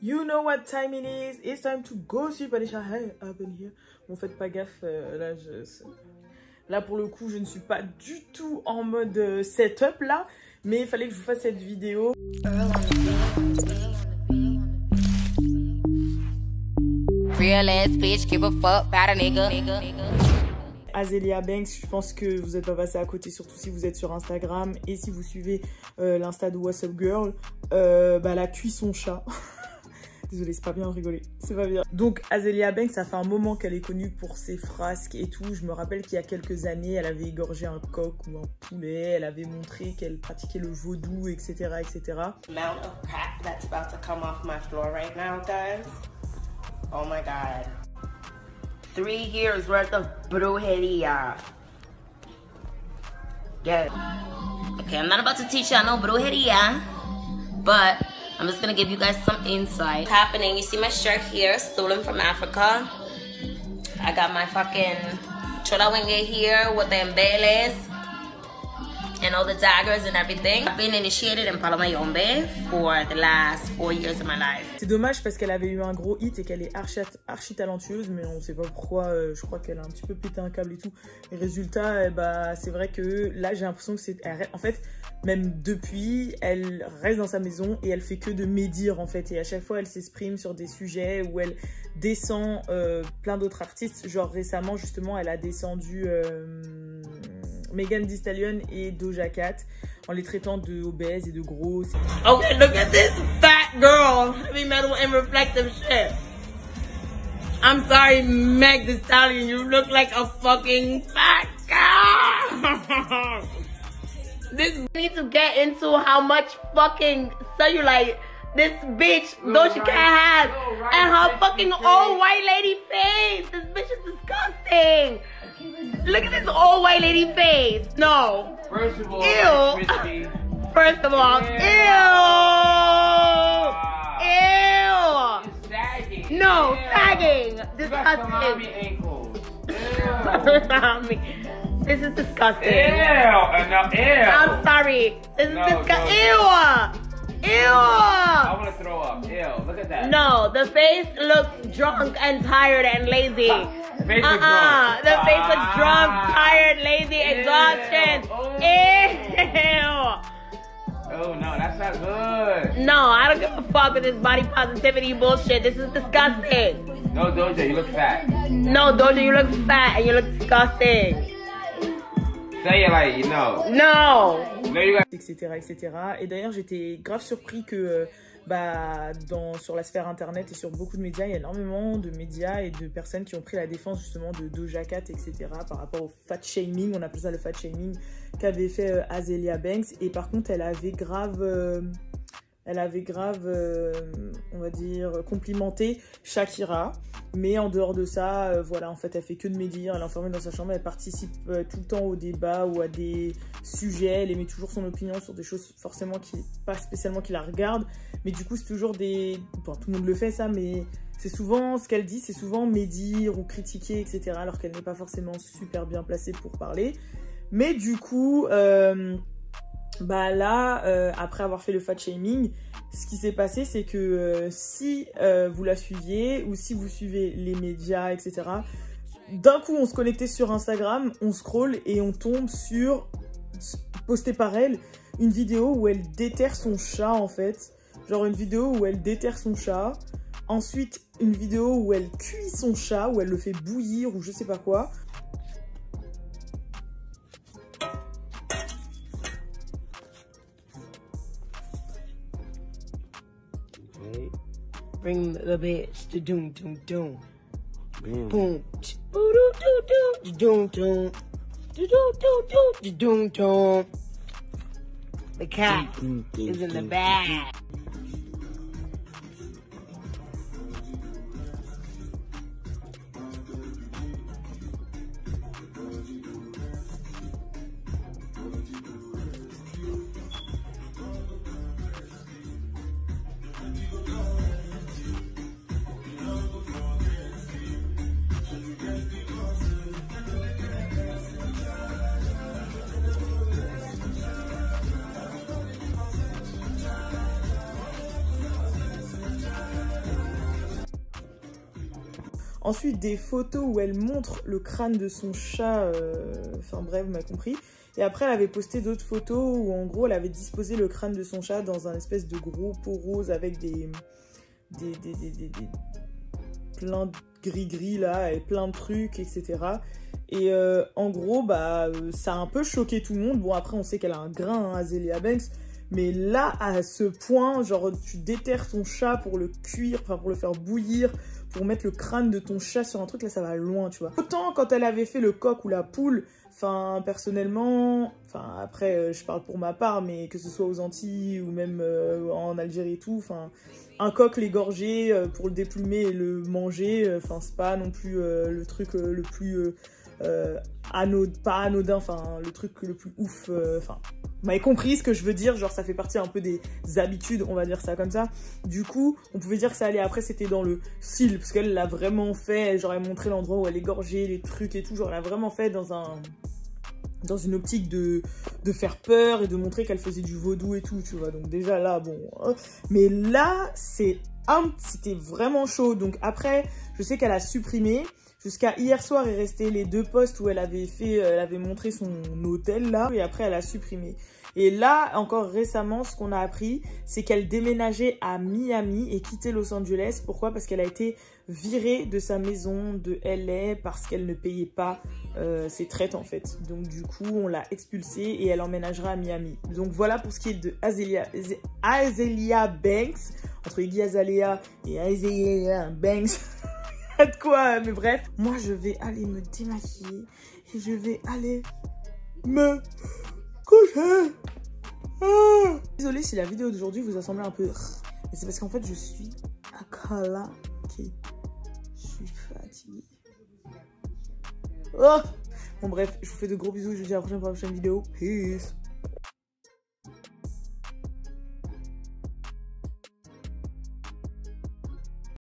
You know what time it is. It's time to go sur Panisha. Hey, I've been here. Bon, faites pas gaffe. Là, pour le coup, je ne suis pas du tout en mode setup là. Mais il fallait que je vous fasse cette vidéo. Real ass bitch, give a fuck about a nigga. Azealia Banks, je pense que vous n'êtes pas passé à côté, surtout si vous êtes sur Instagram. Et si vous suivez l'Insta de What's Up Girl, elle a cuit son chat. Désolée, c'est pas bien de rigoler, c'est pas bien. Donc Azealia Banks, ça fait un moment qu'elle est connue pour ses frasques et tout. Je me rappelle qu'il y a quelques années, elle avait égorgé un coq ou un poulet. Elle avait montré qu'elle pratiquait le vaudou, etc., etc. Amount of crap that's about to come off my floor right now, guys. Oh my God. 3 years worth of brujeria. Yeah. Okay, I'm not about to teach y'all no brujeria, but I'm just gonna give you guys some insight. Happening, you see my shirt here, stolen from Africa. I got my fucking cholawenge here with the embeles and all the daggers and everything. I've been initiated in Palomayombe for the last 4 years of my life. C'est dommage parce qu'elle avait eu un gros hit et qu'elle est archi talentueuse, mais on sait pas pourquoi. Je crois qu'elle a un petit peu pété un câble et tout. Et résultat, c'est vrai que là j'ai l'impression que c'est... En fait, même depuis, elle reste dans sa maison et elle fait que de médire en fait. Et à chaque fois, elle s'exprime sur des sujets où elle descend plein d'autres artistes. Genre récemment, justement, elle a descendu Megan Thee Stallion et Doja Cat en les traitant de obèses et de grosses. Okay, look at this fat girl. Heavy metal and reflective shit. I'm sorry, Meg Thee Stallion, you look like a fucking fat girl. This needs to get into how much fucking cellulite this bitch Doja Cat has and her fucking old white lady face. This bitch is disgusting. Look at this old white lady face. No. First of all, ew. First of all, ew. It's sagging. No, Ew. sagging. You got salami Disgusting. ankles. Ew. This is disgusting. Ew. I'm sorry. This is No, disgusting. no. Ew. I Ew. want to throw up. Ew. Look at that. No, the face looks drunk and tired and lazy. Face looks drunk. The face looks drunk, tired, lazy, exhaustion. Oh. Ew. Oh no, that's not good. No, I don't give a fuck with this body positivity bullshit. This is disgusting. No, Doja, you look fat. No, Doja, you look fat and you look disgusting. Say it like you know. No. No, you got. Etc., etc. Et d'ailleurs, j'étais grave surpris que sur la sphère internet et sur beaucoup de médias, il y a énormément de médias et de personnes qui ont pris la défense justement de Doja Cat, etc. par rapport au fat shaming, on appelle ça le fat shaming, qu'avait fait Azealia Banks. Et par contre, elle avait grave, on va dire, complimenté Shakira. Mais en dehors de ça, voilà, en fait, elle fait que de médire, elle est enfermée dans sa chambre, elle participe tout le temps au débat ou à des sujets, elle émet toujours son opinion sur des choses forcément pas spécialement qui la regardent. Mais du coup, c'est toujours des... Bon, tout le monde le fait ça, mais c'est souvent, ce qu'elle dit, c'est souvent médire ou critiquer, etc. Alors qu'elle n'est pas forcément super bien placée pour parler. Mais du coup... après avoir fait le fat shaming, ce qui s'est passé, c'est que si vous la suiviez ou si vous suivez les médias, etc., d'un coup, on se connectait sur Instagram, on scrolle et on tombe sur, postée par elle, une vidéo où elle déterre son chat, en fait. Genre une vidéo où elle déterre son chat. Ensuite, une vidéo où elle cuit son chat, où elle le fait bouillir ou je sais pas quoi. Bring the bitch to doom doom doom. Boom. Boom. Doom doom doom. Doom doom doom. The cat is in the bag. Ensuite, des photos où elle montre le crâne de son chat. Enfin bref, vous m'avez compris. Et après, elle avait posté d'autres photos où en gros, elle avait disposé le crâne de son chat dans un espèce de gros pot rose avec plein de gris-gris là, et plein de trucs, etc. Et en gros, bah, ça a un peu choqué tout le monde. Bon, après, on sait qu'elle a un grain, hein, Azealia Banks. Mais là, à ce point, genre, tu déterres ton chat pour le cuire, enfin, pour le faire bouillir, pour mettre le crâne de ton chat sur un truc, là, ça va loin, tu vois. Autant quand elle avait fait le coq ou la poule, enfin, personnellement, enfin, après, je parle pour ma part, mais que ce soit aux Antilles ou même en Algérie et tout, enfin, un coq l'égorger pour le déplumer et le manger, enfin, c'est pas non plus le truc le plus pas anodin, enfin, le truc le plus ouf, enfin... Vous m'avez compris ce que je veux dire, genre ça fait partie un peu des habitudes, on va dire ça comme ça. Du coup, on pouvait dire que ça allait, après c'était dans le style, parce qu'elle l'a vraiment fait, genre elle montrait l'endroit où elle égorgeait, les trucs et tout, genre elle l'a vraiment fait dans une optique de faire peur et de montrer qu'elle faisait du vaudou et tout, tu vois. Donc déjà là, bon... Mais là, c'était vraiment chaud. Donc après, je sais qu'elle a supprimé. Jusqu'à hier soir, il restait les 2 posts où elle avait montré son hôtel là, et après elle a supprimé. Et là, encore récemment, ce qu'on a appris, c'est qu'elle déménageait à Miami et quittait Los Angeles. Pourquoi? Parce qu'elle a été virée de sa maison de LA parce qu'elle ne payait pas ses traites en fait. Donc du coup, on l'a expulsée et elle emménagera à Miami. Donc voilà pour ce qui est de Azealia Banks, entre Iggy Azalea et Azealia Banks. De quoi, mais bref. Moi, je vais aller me démaquiller et je vais aller me coucher. Désolée si la vidéo d'aujourd'hui vous a semblé un peu... Mais c'est parce qu'en fait, je suis à claquer. Je suis fatiguée. Oh. Bon bref, je vous fais de gros bisous. Je vous dis à la prochaine pour la prochaine vidéo. Peace.